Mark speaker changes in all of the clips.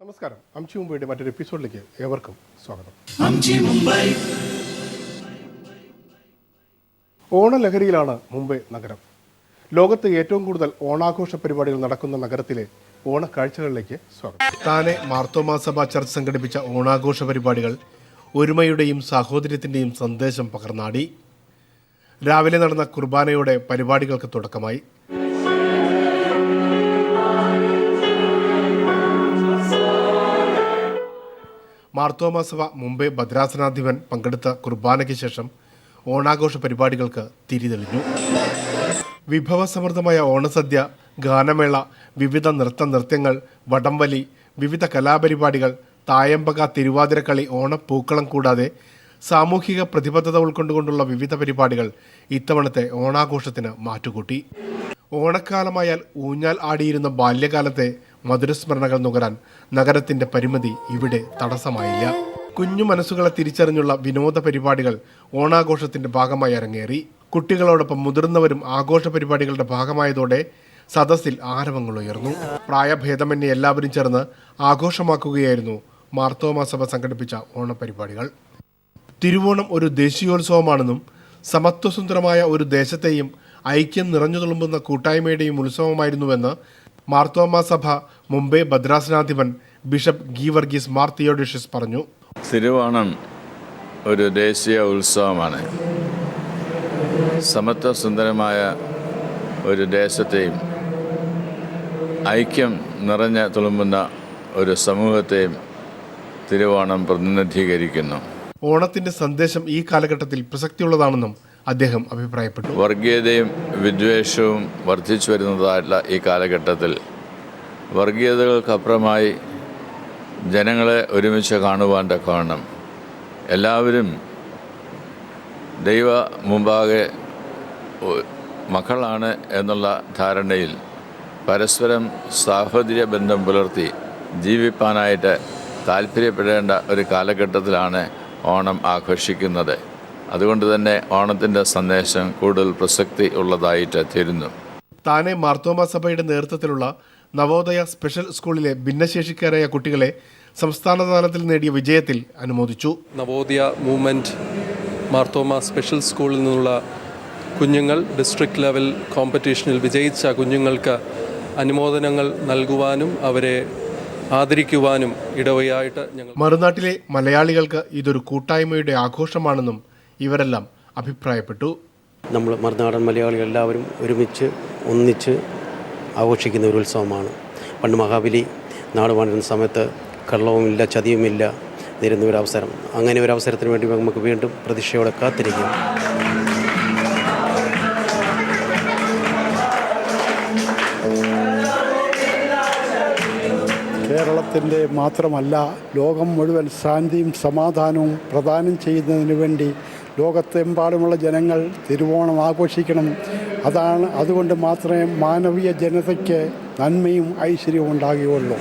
Speaker 1: നമസ്കാരം. അംചി മുംബൈയുടെ മറ്റൊരു എപ്പിസോഡിലേക്ക് ഏവർക്കും സ്വാഗതം. ഓണലഹരിയിലാണ് മുംബൈ നഗരം. ലോകത്ത് ഏറ്റവും കൂടുതൽ ഓണാഘോഷ പരിപാടികൾ നടക്കുന്ന നഗരത്തിലെ ഓണക്കാഴ്ചകളിലേക്ക് സ്വാഗതം. താനെ മാർത്തോമാ സഭ ചർച്ച് സംഘടിപ്പിച്ച ഓണാഘോഷ പരിപാടികൾ ഒരുമയുടെയും സാഹോദര്യത്തിൻ്റെയും സന്ദേശം പകർന്നാടി. രാവിലെ നടന്ന കുർബാനയോടെ പരിപാടികൾക്ക് തുടക്കമായി. മാർത്തോമാ സഭ മുംബൈ ഭദ്രാസനാധിപൻ പങ്കെടുത്ത കുർബാനയ്ക്ക് ശേഷം ഓണാഘോഷ പരിപാടികൾക്ക് തിരിതെളിഞ്ഞു. വിഭവസമൃദ്ധമായ ഓണസദ്യ, ഗാനമേള, വിവിധ നൃത്യങ്ങൾ, വടംവലി, വിവിധ കലാപരിപാടികൾ, തായമ്പക, തിരുവാതിരക്കളി, ഓണപ്പൂക്കളം കൂടാതെ സാമൂഹിക പ്രതിബദ്ധത ഉൾക്കൊണ്ടുകൊണ്ടുള്ള വിവിധ പരിപാടികൾ ഇത്തവണത്തെ ഓണാഘോഷത്തിന് മാറ്റുകൂട്ടി. ഓണക്കാലമായാൽ ഊഞ്ഞാൽ ആടിയിരുന്ന ബാല്യകാലത്തെ മധുരസ്മരണകൾ നുകരാൻ നഗരത്തിന്റെ പരിമിതി ഇവിടെ തടസ്സമായില്ല. കുഞ്ഞു മനസ്സുകളെ തിരിച്ചറിഞ്ഞുള്ള വിനോദ പരിപാടികൾ ഓണാഘോഷത്തിന്റെ ഭാഗമായി അരങ്ങേറി. കുട്ടികളോടൊപ്പം മുതിർന്നവരും ആഘോഷ പരിപാടികളുടെ ഭാഗമായതോടെ സദസ്സിൽ ആരവങ്ങൾ ഉയർന്നു. പ്രായഭേദമന്യേ എല്ലാവരും ചേർന്ന് ആഘോഷമാക്കുകയായിരുന്നു മാർത്തോമാ സഭ സംഘടിപ്പിച്ച ഓണപരിപാടികൾ. തിരുവോണം ഒരു ദേശീയോത്സവമാണെന്നും സമത്വസുന്ദരമായ ഒരു ദേശത്തെയും ഐക്യം നിറഞ്ഞു തുളുമ്പുന്ന കൂട്ടായ്മയുടെയും ഉത്സവമായിരുന്നുവെന്ന് മാർത്തോമാ സഭ മുംബൈ ഭദ്രാസനാധിപൻ ബിഷപ്പ് ഗീവർഗീസ് മാർ തിയോഡോഷ്യസ് പറഞ്ഞു.
Speaker 2: തിരുവോണം ഒരു ദേശീയ ഉത്സവമാണ്. സമത്വസുന്ദരമായ ഒരു ദേശത്തെയും ഐക്യം നിറഞ്ഞ തുളുമ്പുന്ന ഒരു സമൂഹത്തെയും തിരുവോണം പ്രതിനിധീകരിക്കുന്നു.
Speaker 1: ഓണത്തിന്റെ സന്ദേശം ഈ കാലഘട്ടത്തിൽ പ്രസക്തിയുള്ളതാണെന്നും അദ്ദേഹം അഭിപ്രായപ്പെട്ടു.
Speaker 2: വർഗീയതയും വിദ്വേഷവും വർദ്ധിച്ചു വരുന്നതായിട്ടുള്ള ഈ കാലഘട്ടത്തിൽ വർഗീയതകൾക്കപ്പുറമായി ജനങ്ങളെ ഒരുമിച്ച് കാണുവാൻ തക്കവണ്ണം എല്ലാവരും ദൈവ മുമ്പാകെ മക്കളാണ് എന്നുള്ള ധാരണയിൽ പരസ്പരം സാഹോദര്യ ബന്ധം പുലർത്തി ജീവിപ്പാനായിട്ട് താല്പര്യപ്പെടേണ്ട ഒരു കാലഘട്ടത്തിലാണ് ഓണം ആഘോഷിക്കുന്നത്. അതുകൊണ്ട് തന്നെ ഓണത്തിൻ്റെ സന്ദേശം കൂടുതൽ പ്രസക്തി ഉള്ളതായിട്ട് തീരുന്നു.
Speaker 1: താനെ മാർത്തോമാ സഭയുടെ നേതൃത്വത്തിലുള്ള നവോദയ സ്പെഷ്യൽ സ്കൂളിലെ ഭിന്നശേഷിക്കാരായ കുട്ടികളെ സംസ്ഥാന തലത്തിൽ നേടിയ വിജയത്തിൽ അനുമോദിച്ചു.
Speaker 3: നവോദയ മൂവ്മെൻറ്റ് മാർത്തോമാ സ്പെഷ്യൽ സ്കൂളിൽ നിന്നുള്ള കുഞ്ഞുങ്ങൾ ഡിസ്ട്രിക്ട് ലെവൽ കോമ്പറ്റീഷനിൽ വിജയിച്ച കുഞ്ഞുങ്ങൾക്ക് അനുമോദനങ്ങൾ നൽകുവാനും അവരെ ആദരിക്കുവാനും ഇടവയായിട്ട് ഞങ്ങൾ.
Speaker 1: മറുനാട്ടിലെ മലയാളികൾക്ക് ഇതൊരു കൂട്ടായ്മയുടെ ആഘോഷമാണെന്നും ഇവരെല്ലാം അഭിപ്രായപ്പെട്ടു.
Speaker 4: നമ്മൾ മറുനാടൻ മലയാളികൾ എല്ലാവരും ഒരുമിച്ച് ഒന്നിച്ച് ആഘോഷിക്കുന്ന ഒരു ഉത്സവമാണ്. പണ്ട് മഹാബലി നാട് വാണിരുന്ന സമയത്ത് കള്ളവുമില്ല ചതിയുമില്ല നേരുന്ന ഒരു അവസരം. അങ്ങനെ ഒരു അവസരത്തിന് വേണ്ടി നമുക്ക് വീണ്ടും പ്രതീക്ഷയോടെ കാത്തിരിക്കും.
Speaker 5: കേരളത്തിൻ്റെ മാത്രമല്ല ലോകം മുഴുവൻ ശാന്തിയും സമാധാനവും പ്രദാനം ചെയ്യുന്നതിന് വേണ്ടി ലോകത്തെമ്പാടുമുള്ള ജനങ്ങൾ തിരുവോണം ആഘോഷിക്കണം. അതുകൊണ്ട് മാത്രമേ മാനവീയ ജനതയ്ക്ക് നന്മയും ഐശ്വര്യവും ഉണ്ടാകുകയുള്ളൂ.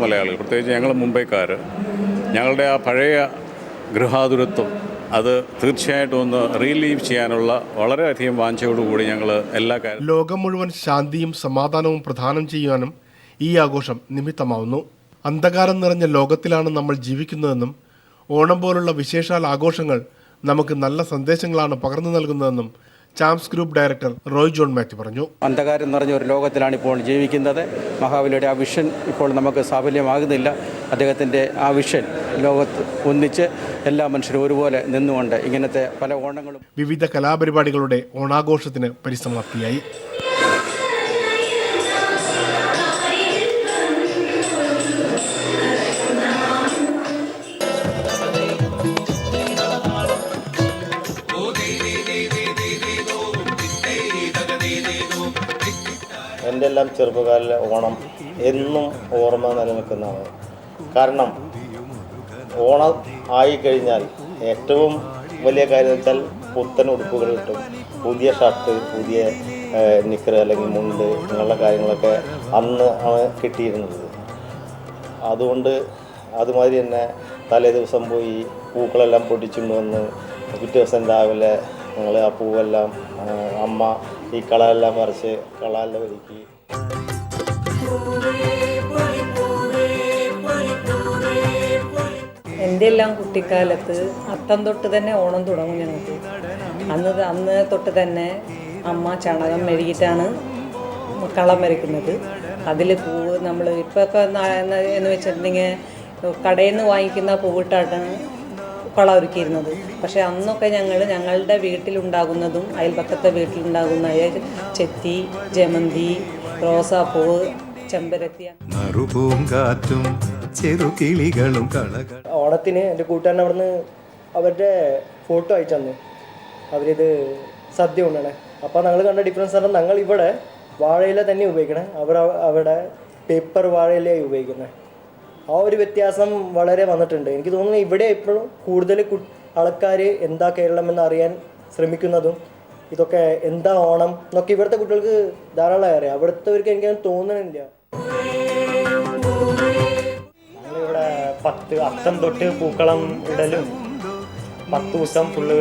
Speaker 6: മലയാളികൾ, പ്രത്യേകിച്ച് ഞങ്ങൾ മുംബൈക്കാർ, ഞങ്ങളുടെ ആ പഴയ ഗൃഹാതുരത്വം അത് തീർച്ചയായിട്ടും ഒന്ന് റീലീവ് ചെയ്യാനുള്ള വളരെയധികം വാഞ്ചയോടുകൂടി ഞങ്ങൾ എല്ലാ കാര്യവും.
Speaker 1: ലോകം മുഴുവൻ ശാന്തിയും സമാധാനവും പ്രദാനം ചെയ്യാനും ഈ ആഘോഷം നിമിത്തമാവുന്നു. അന്ധകാരം നിറഞ്ഞ ലോകത്തിലാണ് നമ്മൾ ജീവിക്കുന്നതെന്നും ഓണം പോലുള്ള വിശേഷാൽ ആഘോഷങ്ങൾ നമുക്ക് നല്ല സന്ദേശങ്ങളാണ് പകർന്നു നൽകുന്നതെന്നും charms group director Roy John Mathew പറഞ്ഞു.
Speaker 4: അന്ധകാരം നിറഞ്ഞ ഒരു ലോകത്തിലാണ് ഇപ്പോൾ ജീവിക്കുന്നത്. മഹാബലിയുടെ ആ വിഷൻ ഇപ്പോൾ നമുക്ക് സാഫല്യമാകുന്നില്ല. അദ്ദേഹത്തിൻ്റെ ആ വിഷൻ ലോകത്ത് ഒന്നിച്ച് എല്ലാ മനുഷ്യരും ഒരുപോലെ നിന്നുകൊണ്ട് ഇങ്ങനത്തെ പല ഓണങ്ങളും
Speaker 1: വിവിധ കലാപരിപാടികളുടെ ഓണാഘോഷത്തിന് പരിസമാപ്തിയായി.
Speaker 7: എൻ്റെ എല്ലാം ചെറുപ്പകാലിലെ ഓണം എന്നും ഓർമ്മ നിലനിൽക്കുന്നതാണ്. കാരണം ഓണം ആയിക്കഴിഞ്ഞാൽ ഏറ്റവും വലിയ കാര്യം വെച്ചാൽ പുത്തൻ ഉടുപ്പുകൾ കിട്ടും, പുതിയ ഷർട്ട്, പുതിയ നിക്കർ അല്ലെങ്കിൽ മുണ്ട്, അങ്ങനെയുള്ള കാര്യങ്ങളൊക്കെ അന്ന് ആണ് കിട്ടിയിരുന്നത്. അതുകൊണ്ട് അതുമാതിരി തന്നെ തലേ ദിവസം പോയി പൂക്കളെല്ലാം പൊട്ടിച്ചുകൊണ്ട് വന്ന് പിറ്റേ ദിവസം രാവിലെ ഞങ്ങൾ ആ പൂവെല്ലാം അമ്മ ഈ കളയെല്ലാം പറിച്ച് കളയെല്ലാം ഒരുക്കി.
Speaker 8: എൻ്റെ എല്ലാം കുട്ടിക്കാലത്ത് അത്തം തൊട്ട് തന്നെ ഓണം തുടങ്ങും ഞങ്ങൾക്ക്. അന്ന് തൊട്ട് തന്നെ അമ്മ ചാണകം മെഴുകിയിട്ടാണ് കളം വരയ്ക്കുന്നത്. അതിൽ പൂവ് നമ്മൾ ഇപ്പോഴൊക്കെ എന്ന് വെച്ചിട്ടുണ്ടെങ്കിൽ കടയിൽ നിന്ന് വാങ്ങിക്കുന്ന പൂവിട്ടാണ് കളം ഒരുക്കിയിരുന്നത്. പക്ഷേ അന്നൊക്കെ ഞങ്ങളുടെ വീട്ടിലുണ്ടാകുന്നതും അയൽപക്കത്തെ വീട്ടിലുണ്ടാകുന്ന ചെത്തി, ജമന്തി, റോസാപ്പൂവ്, ചെമ്പരത്തി.
Speaker 9: ഓണത്തിന് എൻ്റെ കൂട്ടുകാരൻ അവിടുന്ന് അവരുടെ ഫോട്ടോ അയച്ചു തന്നു. അവരിത് സദ്യ കൊണ്ടാണ്. അപ്പോൾ ഞങ്ങൾ കണ്ട ഡിഫറൻസ് പറഞ്ഞാൽ ഞങ്ങൾ ഇവിടെ വാഴയില തന്നെ ഉപയോഗിക്കണേ, അവിടെ പേപ്പർ വാഴയിലയാണ് ഉപയോഗിക്കുന്നത്. ആ ഒരു വ്യത്യാസം വളരെ വന്നിട്ടുണ്ട്. എനിക്ക് തോന്നുന്നു ഇവിടെ ഇപ്പോഴും കൂടുതൽ ആൾക്കാർ എന്താ കേരളം എന്ന് അറിയാൻ ശ്രമിക്കുന്നതും ഇതൊക്കെ എന്താ ഓണം എന്നൊക്കെ ഇവിടുത്തെ കുട്ടികൾക്ക് ധാരാളമായി അറിയാം. അവിടുത്തെവർക്ക് എനിക്കങ്ങനെ തോന്നണില്ല.
Speaker 10: ഞങ്ങളിവിടെ 10 അത്തം തൊട്ട് പൂക്കളം ഇടലും 10 ദിവസം ഫുള്ള്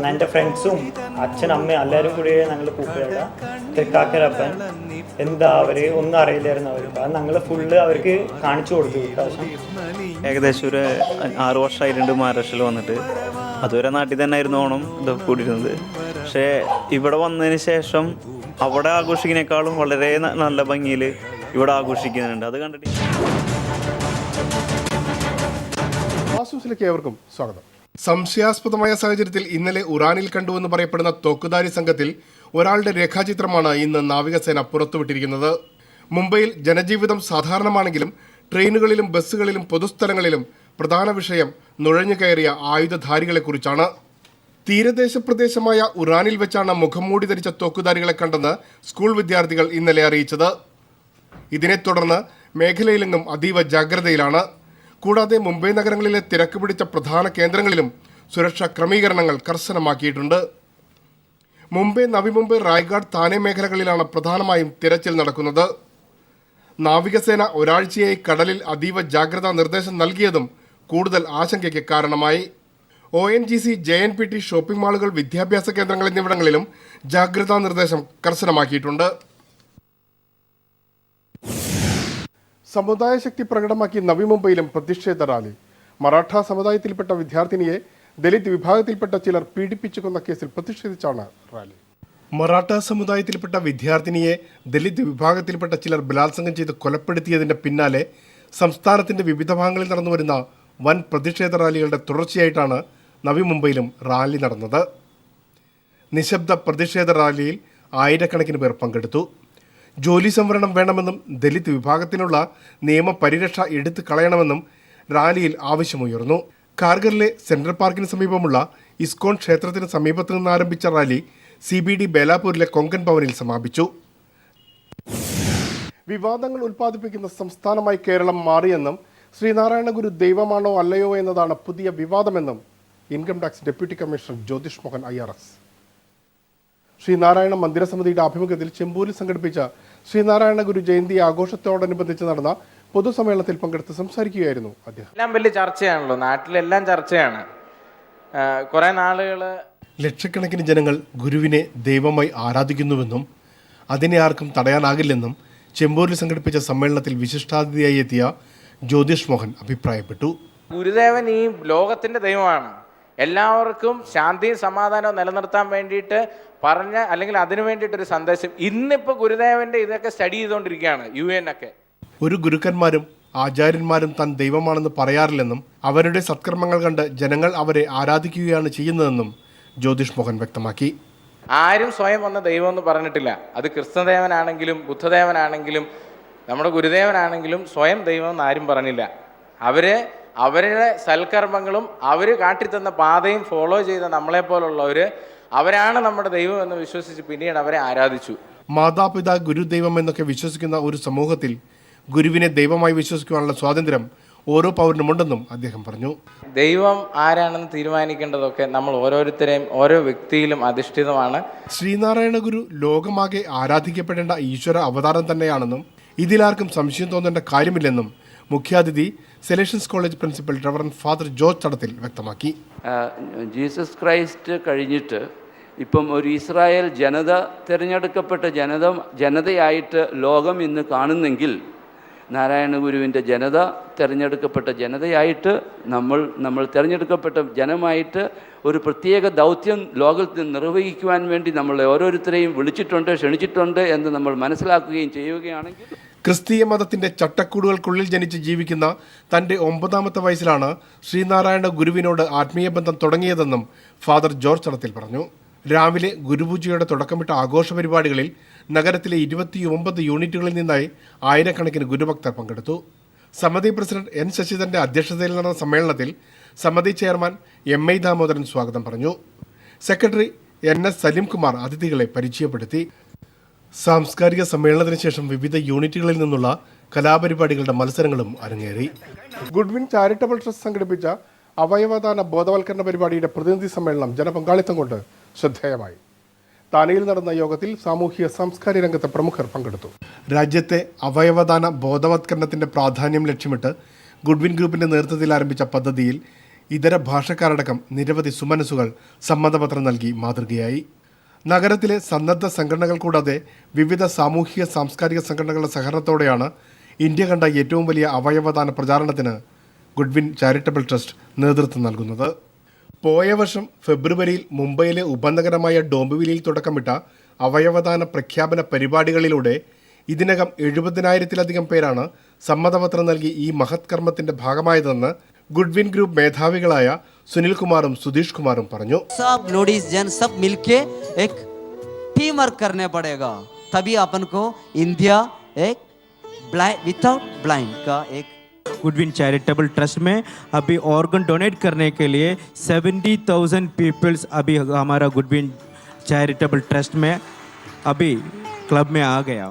Speaker 10: എൻ്റെ ഫ്രണ്ട്സും അച്ഛൻ അമ്മയും എല്ലാവരും കൂടി ഞങ്ങൾ പൂക്കളിടുക. തൃക്കാക്കരപ്പൻ എന്താ അവർ ഒന്നും അറിയില്ലായിരുന്നു അവർക്ക്. അത് ഞങ്ങൾ ഫുള്ള് അവർക്ക് കാണിച്ചു കൊടുത്തു.
Speaker 11: ഏകദേശം ഒരു 6 വർഷമായിട്ടുണ്ട് മഹാരാഷ്ട്രയിൽ വന്നിട്ട്. അതുവരെ നാട്ടിൽ തന്നെ ആയിരുന്നു ഓണം ഇതൊക്കെ കൂടിയിരുന്നത്. പക്ഷേ ഇവിടെ വന്നതിന് ശേഷം അവിടെ ആഘോഷിക്കുന്നതിനേക്കാളും വളരെ നല്ല ഭംഗിയിൽ ഇവിടെ ആഘോഷിക്കുന്നുണ്ട്. അത് കണ്ടിട്ട്
Speaker 1: ഏവർക്കും സ്വാഗതം. സംശയാസ്പദമായ സാഹചര്യത്തിൽ ഇന്നലെ ഉറാനിൽ കണ്ടുവെന്ന് പറയപ്പെടുന്ന തോക്കുധാരി സംഘത്തിൽ ഒരാളുടെ രേഖാചിത്രമാണ് ഇന്ന് നാവികസേന പുറത്തുവിട്ടിരിക്കുന്നത്. മുംബൈയിൽ ജനജീവിതം സാധാരണമാണെങ്കിലും ട്രെയിനുകളിലും ബസ്സുകളിലും പൊതുസ്ഥലങ്ങളിലും പ്രധാന വിഷയം നുഴഞ്ഞു കയറിയ ആയുധധാരികളെക്കുറിച്ചാണ്. തീരദേശ പ്രദേശമായ ഉറാനിൽ വെച്ചാണ് മുഖംമൂടി ധരിച്ച തോക്കുധാരികളെ കണ്ടെന്ന് സ്കൂൾ വിദ്യാർത്ഥികൾ ഇന്നലെ അറിയിച്ചത്. ഇതിനെ തുടർന്ന് മേഖലയിലെങ്ങും അതീവ ജാഗ്രതയിലാണ്. കൂടാതെ മുംബൈ നഗരങ്ങളിലെ തിരക്ക് പിടിച്ച പ്രധാന കേന്ദ്രങ്ങളിലും സുരക്ഷാ ക്രമീകരണങ്ങൾ കർശനമാക്കിയിട്ടുണ്ട്. മുംബൈ, നവി മുംബൈ, റായ്ഗാഡ്, താനെ മേഖലകളിലാണ് പ്രധാനമായും തിരച്ചിൽ നടക്കുന്നത്. നാവികസേന ഒരാഴ്ചയായി കടലിൽ അതീവ ജാഗ്രതാ നിർദ്ദേശം നൽകിയതും കൂടുതൽ ആശങ്കയ്ക്ക് കാരണമായി. ONGC, JNPT, ഷോപ്പിംഗ് മാളുകൾ, വിദ്യാഭ്യാസ കേന്ദ്രങ്ങൾ എന്നിവിടങ്ങളിലും ജാഗ്രതാ നിർദ്ദേശം കർശനമാക്കിയിട്ടുണ്ട്. സമുദായ ശക്തി പ്രകടമാക്കി നവി മുംബൈയിലും പ്രതിഷേധ റാലി. മറാഠ സമുദായത്തിൽപ്പെട്ട വിദ്യാർത്ഥിനിയെ ദലിത് വിഭാഗത്തിൽപ്പെട്ട ചിലർ പീഡിപ്പിച്ചു കൊന്ന കേസിൽ പ്രതിഷേധിച്ചാണ് റാലി. മറാഠ സമുദായത്തിൽപ്പെട്ട വിദ്യാർത്ഥിനിയെ ദലിത് വിഭാഗത്തിൽപ്പെട്ട ചിലർ ബലാത്സംഗം ചെയ്ത് കൊലപ്പെടുത്തിയതിന്റെ പിന്നാലെ സംസ്ഥാനത്തിന്റെ വിവിധ ഭാഗങ്ങളിൽ നടന്നുവരുന്ന വൻ പ്രതിഷേധ റാലികളുടെ തുടർച്ചയായിട്ടാണ് നവി മുംബൈയിലും റാലി നടന്നത്. നിശബ്ദ പ്രതിഷേധ റാലിയിൽ ആയിരക്കണക്കിന് പേർ പങ്കെടുത്തു. ജോലി സംവരണം വേണമെന്നും ദലിത് വിഭാഗത്തിനുള്ള നിയമപരിരക്ഷ എടുത്തു കളയണമെന്നും റാലിയിൽ ആവശ്യമുയർന്നു. കാർഗറിലെ സെൻട്രൽ പാർക്കിന് സമീപമുള്ള ഇസ്കോൺ ക്ഷേത്രത്തിന് സമീപത്തു നിന്ന് ആരംഭിച്ച റാലി CBD ബേലാപൂരിലെ കൊങ്കൺ ഭവനിൽ സമാപിച്ചു. വിവാദങ്ങൾ ഉൽപ്പാദിപ്പിക്കുന്ന സംസ്ഥാനമായി കേരളം മാറിയെന്നും ശ്രീനാരായണ ഗുരു ദൈവമാണോ അല്ലയോ എന്നതാണ് പുതിയ വിവാദമെന്നും income tax deputy commissioner Jyothish Mohan IRS. Sreenarayana മന്ദിരസമിതിയുടെ ആഭിമുഖ്യത്തിൽ ചെമ്പൂരിൽ സംഘടിപ്പിച്ച ശ്രീനാരായണ ഗുരു ജയന്തി ആഘോഷത്തോടനുബന്ധിച്ച് നടന്ന പൊതുസമ്മേളനത്തിൽ പങ്കെടുത്ത് സംസാരിക്കുകയായിരുന്നു അദ്ദേഹം.
Speaker 12: എല്ലാം വലിയ ചർച്ചയാണല്ലോ, നാട്ടിലെല്ലാം ചർച്ചയാണ്. കുറെ നാളുകള്
Speaker 1: ലക്ഷക്കണക്കിന് ജനങ്ങൾ ഗുരുവിനെ ദൈവമായി ആരാധിക്കുന്നുവെന്നും അതിനെ ആർക്കും തടയാനാകില്ലെന്നും ചെമ്പൂരിൽ സംഘടിപ്പിച്ച സമ്മേളനത്തിൽ വിശിഷ്ടാതിഥിയായി എത്തിയ ജ്യോതിഷ് മോഹൻ അഭിപ്രായപ്പെട്ടു.
Speaker 12: ഗുരുദേവൻ ഈ ലോകത്തിന്റെ ദൈവമാണ്. എല്ലാവർക്കും ശാന്തിയും സമാധാനവും നിലനിർത്താൻ വേണ്ടിയിട്ട് പറഞ്ഞ അല്ലെങ്കിൽ അതിനു വേണ്ടിയിട്ടൊരു സന്ദേശം ഇന്നിപ്പോൾ ഗുരുദേവന്റെ ഇതൊക്കെ സ്റ്റഡി ചെയ്തുകൊണ്ടിരിക്കുകയാണ് UN ഒക്കെ.
Speaker 1: ഒരു ഗുരുക്കന്മാരും ആചാര്യന്മാരും താൻ ദൈവമാണെന്ന് പറയാറില്ലെന്നും അവരുടെ സത്കർമ്മങ്ങൾ കണ്ട് ജനങ്ങൾ അവരെ ആരാധിക്കുകയാണ് ചെയ്യുന്നതെന്നും ജ്യോതിഷ് മോഹൻ വ്യക്തമാക്കി.
Speaker 12: ആരും സ്വയം വന്ന ദൈവം എന്ന് പറഞ്ഞിട്ടില്ല. അത് കൃഷ്ണദേവനാണെങ്കിലും ബുദ്ധദേവനാണെങ്കിലും നമ്മുടെ ഗുരുദേവനാണെങ്കിലും സ്വയം ദൈവം എന്ന് ആരും പറഞ്ഞില്ല. അവരുടെ സൽക്കർമ്മങ്ങളും അവർ കാട്ടിത്തന്ന പാതയും ഫോളോ ചെയ്ത നമ്മളെപ്പോലുള്ളവർ അവരാണ് നമ്മുടെ ദൈവം എന്ന് വിശ്വസിച്ച് പിന്നീട് അവരെ ആരാധിച്ചു.
Speaker 1: മാതാപിതാ ഗുരുദൈവം എന്നൊക്കെ വിശ്വസിക്കുന്ന ഒരു സമൂഹത്തിൽ ഗുരുവിനെ ദൈവമായി വിശ്വസിക്കുവാനുള്ള സ്വാതന്ത്ര്യം ഓരോ പൗരനുമുണ്ടെന്നും അദ്ദേഹം പറഞ്ഞു.
Speaker 12: ദൈവം ആരാണെന്ന് തീരുമാനിക്കേണ്ടതൊക്കെ നമ്മൾ ഓരോരുത്തരെയും ഓരോ വ്യക്തിയിലും അധിഷ്ഠിതമാണ്.
Speaker 1: ശ്രീനാരായണ ഗുരു ലോകമാകെ ആരാധിക്കപ്പെടേണ്ട ഈശ്വര അവതാരം തന്നെയാണെന്നും ഇതിലാർക്കും സംശയം തോന്നേണ്ട കാര്യമില്ലെന്നും മുഖ്യാതിഥി Salesians College principal reverend father George Chadathil വ്യക്തമാക്കി.
Speaker 13: ജീസസ് ക്രൈസ്റ്റ് കഴിഞ്ഞിട്ട് ഇപ്പം ഒരു ഇസ്രായേൽ ജനത തിരഞ്ഞെടുക്കപ്പെട്ട ജനതയായിട്ട് ലോകം ഇന്ന് കാണുന്നെങ്കിൽ നാരായണ ഗുരുവിൻ്റെ ജനത തിരഞ്ഞെടുക്കപ്പെട്ട ജനതയായിട്ട് നമ്മൾ തിരഞ്ഞെടുക്കപ്പെട്ട ജനമായിട്ട് ഒരു പ്രത്യേക ദൗത്യം ലോകത്തിൽ നിർവഹിക്കുവാൻ വേണ്ടി നമ്മളെ ഓരോരുത്തരെയും വിളിച്ചിട്ടുണ്ട്, ക്ഷണിച്ചിട്ടുണ്ട് എന്ന് നമ്മൾ മനസ്സിലാക്കുകയും ചെയ്യുകയാണെങ്കിൽ
Speaker 1: ക്രിസ്തീയ മതത്തിന്റെ ചട്ടക്കൂടുകൾക്കുള്ളിൽ ജനിച്ച് ജീവിക്കുന്ന തന്റെ 9ാമത്തെ വയസ്സിലാണ് ശ്രീനാരായണ ഗുരുവിനോട് ആത്മീയ ബന്ധം തുടങ്ങിയതെന്നും ഫാദർ ജോർജ് ചടത്തിൽ പറഞ്ഞു. രാവിലെ ഗുരുപൂജയോടെ തുടക്കമിട്ട ആഘോഷ പരിപാടികളിൽ നഗരത്തിലെ 29 യൂണിറ്റുകളിൽ നിന്നായി ആയിരക്കണക്കിന് ഗുരുഭക്തർ പങ്കെടുത്തു. സമിതി പ്രസിഡന്റ് എൻ ശശിധരന്റെ അധ്യക്ഷതയിൽ നടന്ന സമ്മേളനത്തിൽ സമിതി ചെയർമാൻ MI ദാമോദരൻ സ്വാഗതം പറഞ്ഞു. സെക്രട്ടറി NS സലീംകുമാർ അതിഥികളെ പരിചയപ്പെടുത്തി. സാംസ്കാരിക സമ്മേളനത്തിന് ശേഷം വിവിധ യൂണിറ്റുകളിൽ നിന്നുള്ള കലാപരിപാടികളുടെ മത്സരങ്ങളും അരങ്ങേറി. ഗുഡ്വിൻ ചാരിറ്റബിൾ ട്രസ്റ്റ് സംഘടിപ്പിച്ച അവയവദാന ബോധവൽക്കരണ പരിപാടിയുടെ പ്രതിനിധി സമ്മേളനം ജനപങ്കാളിത്തം കൊണ്ട് ശ്രദ്ധേയമായി. താനെയിൽ നടന്ന യോഗത്തിൽ സാമൂഹിക സാംസ്കാരിക രംഗത്തെ പ്രമുഖർ പങ്കെടുത്തു. രാജ്യത്തെ അവയവദാന ബോധവത്കരണത്തിന്റെ പ്രാധാന്യം ലക്ഷ്യമിട്ട് ഗുഡ്വിൻ ഗ്രൂപ്പിന്റെ നേതൃത്വത്തിൽ ആരംഭിച്ച പദ്ധതിയിൽ ഇതര ഭാഷക്കാരടക്കം നിരവധി സുമനസ്സുകൾ സമ്മതപത്രം നൽകി മാതൃകയായി. നഗരത്തിലെ സന്നദ്ധ സംഘടനകൾ കൂടാതെ വിവിധ സാമൂഹിക സാംസ്കാരിക സംഘടനകളുടെ സഹകരണത്തോടെയാണ് ഇന്ത്യ കണ്ട ഏറ്റവും വലിയ അവയവദാന പ്രചാരണത്തിന് ഗുഡ്വിൻ ചാരിറ്റബിൾ ട്രസ്റ്റ് നേതൃത്വം നൽകുന്നത്. പോയ വർഷം ഫെബ്രുവരിയിൽ മുംബൈയിലെ ഉപനഗരമായ ഡോംബിവിലിയിൽ തുടക്കമിട്ട അവയവദാന പ്രഖ്യാപന പരിപാടികളിലൂടെ ഇതിനകം 70,000-ലധികം പേരാണ് സമ്മതപത്രം നൽകി ഈ മഹത് കർമ്മത്തിന്റെ ഭാഗമായതെന്ന് ഗുഡ്വിൻ ഗ്രൂപ്പ് മേധാവികളായ സുനിൽ കുമാറും സുധീഷ് കുമാറും പറഞ്ഞു.
Speaker 14: सब लेडीज जन सब मिलके एक टीम वर्क करने पड़ेगा, तभी अपन को इंडिया एक विदाउट ब्लाइंड का एक
Speaker 15: गुडविन चैरिटेबल ट्रस्ट में अभी ऑर्गन डोनेट करने के लिए 70,000 पीपल्स अभी हमारा गुडविन चैरिटेबल ट्रस्ट में अभी क्लब में आ गया.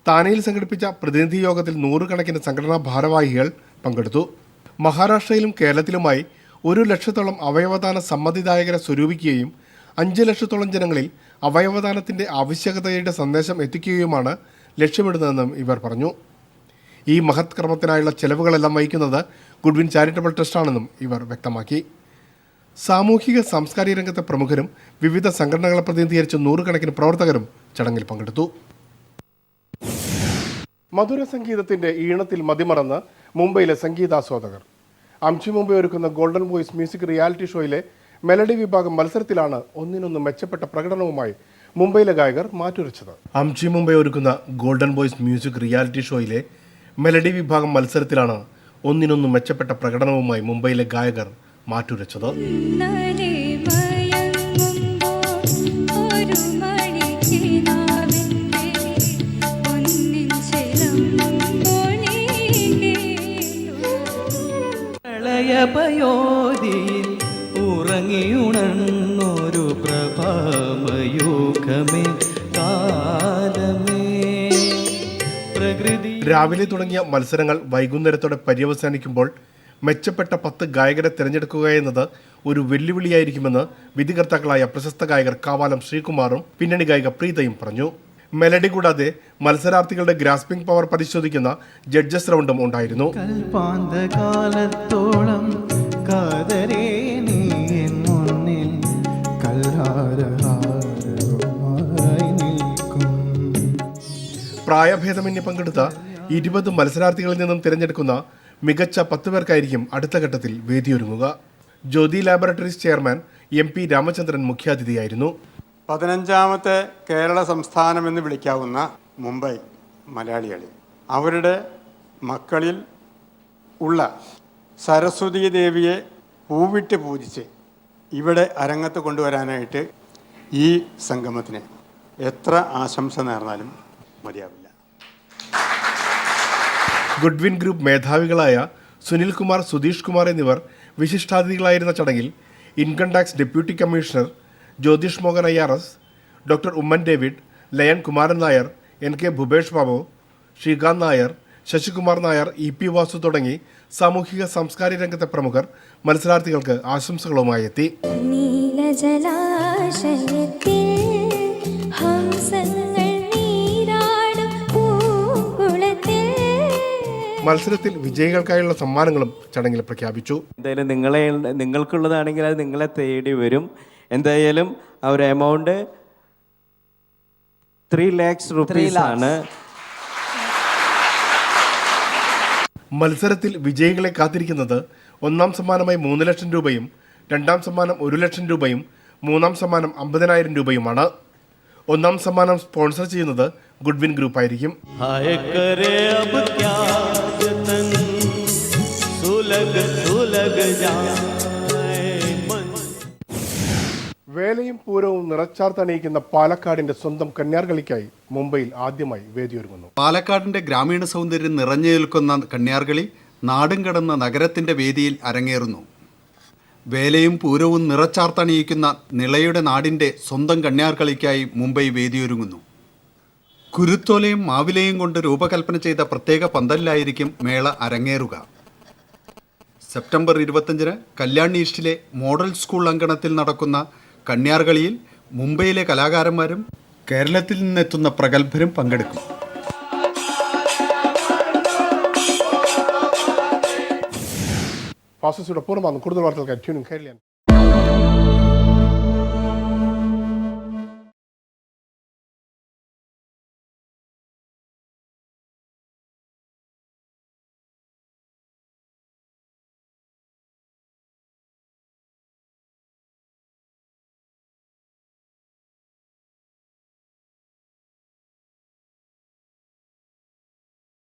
Speaker 1: താനെയിൽ സംഘടിപ്പിച്ച പ്രതിനിധി യോഗത്തിൽ 100 കണക്കിന് സംഘടനാ ഭാരവാഹികൾ പങ്കെടുത്തു. മഹാരാഷ്ട്രയിലും കേരളത്തിലുമായി 1 ലക്ഷത്തോളം അവയവദാന സമ്മതിദായകരെ സ്വരൂപിക്കുകയും 5 ലക്ഷത്തോളം ജനങ്ങളിൽ അവയവദാനത്തിന്റെ ആവശ്യകതയുടെ സന്ദേശം എത്തിക്കുകയുമാണ് ലക്ഷ്യമിടുന്നതെന്നും ഇവർ പറഞ്ഞു. ഈ മഹത് കർമ്മത്തിനായുള്ള ചെലവുകളെല്ലാം വഹിക്കുന്നത് ഗുഡ്വിൻ ചാരിറ്റബിൾ ട്രസ്റ്റാണെന്നും ഇവർ വ്യക്തമാക്കി. സാമൂഹിക സാംസ്കാരിക രംഗത്തെ പ്രമുഖരും വിവിധ സംഘടനകളെ പ്രതിനിധീകരിച്ച് 100 കണക്കിന് പ്രവർത്തകരും ചടങ്ങിൽ പങ്കെടുത്തു. മധുര സംഗീതത്തിന്റെ ഈണത്തിൽ മതിമറന്ന് മുംബൈയിലെ സംഗീതാസ്വാദകർ. അംജി മുംബൈ ഒരുക്കുന്ന ഗോൾഡൻ വോയിസ് മ്യൂസിക് റിയാലിറ്റി ഷോയിലെ മെലഡി വിഭാഗം മത്സരത്തിലാണ് ഒന്നിനൊന്ന് മെച്ചപ്പെട്ട പ്രകടനവുമായി മുംബൈയിലെ ഗായകർ മാറ്റുരച്ചത്. അംജി മുംബൈ ഒരുക്കുന്ന ഗോൾഡൻ വോയിസ് മ്യൂസിക് റിയാലിറ്റി ഷോയിലെ മെലഡി വിഭാഗം മത്സരത്തിലാണ് ഒന്നിനൊന്ന് മെച്ചപ്പെട്ട പ്രകടനവുമായി മുംബൈയിലെ ഗായകർ മാറ്റുരച്ചത്.
Speaker 16: പ്രളയപയോധിയിൽ ഉറങ്ങിയുണർന്നൊരു പ്രഭാമയൂഖമേ കാലമേ പ്രകൃതി.
Speaker 1: രാവിലെ തുടങ്ങിയ മത്സരങ്ങൾ വൈകുന്നേരത്തോടെ പര്യവസാനിക്കുമ്പോൾ മെച്ചപ്പെട്ട 10 ഗായകരെ തിരഞ്ഞെടുക്കുക എന്നത് ഒരു വെല്ലുവിളിയായിരിക്കുമെന്ന് വിധികർത്താക്കളായ പ്രശസ്ത ഗായകർ കാവാലം ശ്രീകുമാറും പിന്നണി ഗായിക പ്രീതയും പറഞ്ഞു. മെലഡി കൂടാതെ മത്സരാർത്ഥികളുടെ ഗ്രാസ്പിംഗ് പവർ പരിശോധിക്കുന്ന ജഡ്ജസ് റൗണ്ടും ഉണ്ടായിരുന്നു.
Speaker 16: കാലത്തോളം കാതരേ നീ എൻ മുന്നിൽ കൽഹാരഹാരമായി നിൽക്കും.
Speaker 1: പ്രായഭേദമന്യേ പങ്കെടുത്ത 20 മത്സരാർത്ഥികളിൽ നിന്നും തിരഞ്ഞെടുക്കുന്ന മികച്ച 10 പേർക്കായിരിക്കും അടുത്ത ഘട്ടത്തിൽ വേദിയൊരുങ്ങുക. Jyothy Laboratories chairman MP Ramachandran മുഖ്യാതിഥിയായിരുന്നു.
Speaker 17: 15ാമത്തെ കേരള സംസ്ഥാനമെന്ന് വിളിക്കാവുന്ന മുംബൈ മലയാളികളിൽ അവരുടെ മക്കളിൽ ഉള്ള സരസ്വതി ദേവിയെ പൂവിട്ട് പൂജിച്ച് ഇവിടെ അരങ്ങത്ത് കൊണ്ടുവരാനായിട്ട് ഈ സംഗമത്തിന് എത്ര ആശംസ നേർന്നാലും മതിയാവില്ല.
Speaker 1: ഗുഡ്വിൻ ഗ്രൂപ്പ് മേധാവികളായ സുനിൽ കുമാർ, സുധീഷ് കുമാർ എന്നിവർ വിശിഷ്ടാതിഥികളായിരുന്ന ചടങ്ങിൽ income tax deputy commissioner Jyothish Mohan IRS, doctor Oommen David, Lion Kumaran Nair, NK Bhupesh Babu, Srikanth Nair, Sasikumar Nair, EP Vasu തുടങ്ങി സാമൂഹിക സാംസ്കാരിക രംഗത്തെ പ്രമുഖർ മത്സരാർത്ഥികൾക്ക് ആശംസകളുമായി എത്തി. മത്സരത്തിൽ വിജയികൾക്കായുള്ള സമ്മാനങ്ങളും ചടങ്ങിൽ പ്രഖ്യാപിച്ചു.
Speaker 15: എന്തായാലും നിങ്ങൾക്കുള്ളതാണെങ്കിൽ അത് നിങ്ങളെ തേടി വരും. എന്തായാലും ആ ഒരു എമൗണ്ട് 3 lakhs rupees ആണ്.
Speaker 1: മത്സരത്തിൽ വിജയികളെ കാത്തിരിക്കുന്നത് ഒന്നാം സമ്മാനമായി 3 ലക്ഷം രൂപയും, രണ്ടാം സമ്മാനം 1 ലക്ഷം രൂപയും, മൂന്നാം സമ്മാനം 50,000 രൂപയുമാണ്. ഒന്നാം സമ്മാനം സ്പോൺസർ ചെയ്യുന്നത് ഗുഡ്വിൻ ഗ്രൂപ്പ് ആയിരിക്കും. വേലയും പൂരവും നിറച്ചാർത്തണിയിക്കുന്ന പാലക്കാടിന്റെ സ്വന്തം കന്യാർകളിക്കായി മുംബൈയിൽ ആദ്യമായി വേദിയൊരുങ്ങുന്നു.
Speaker 18: പാലക്കാടിന്റെ ഗ്രാമീണ സൗന്ദര്യം നിറഞ്ഞു നിൽക്കുന്ന കന്യാർകളി നാടും കടന്ന നഗരത്തിന്റെ വേദിയിൽ അരങ്ങേറുന്നു. വേലയും പൂരവും നിറച്ചാർത്തണിയിക്കുന്ന നിളയുടെ നാടിന്റെ സ്വന്തം കന്യാർകളിക്കായി മുംബൈ വേദിയൊരുങ്ങുന്നു. കുരുത്തോലയും മാവിലയും കൊണ്ട് രൂപകൽപ്പന ചെയ്ത പ്രത്യേക പന്തലിലായിരിക്കും മേള അരങ്ങേറുക. സെപ്റ്റംബർ 25-ന് കല്യാൺ ഈസ്റ്റിലെ മോഡൽ സ്കൂൾ അങ്കണത്തിൽ നടക്കുന്ന കന്യാർകളിയിൽ മുംബൈയിലെ കലാകാരന്മാരും കേരളത്തിൽ നിന്നെത്തുന്ന പ്രഗത്ഭരും പങ്കെടുക്കും.
Speaker 1: ഫാസിസ്റ്റോടെ പൂർണ്ണമാകുന്നു. കൂടുതൽ വാർത്തകൾക്ക് ട്യൂണിംഗ് കേരള.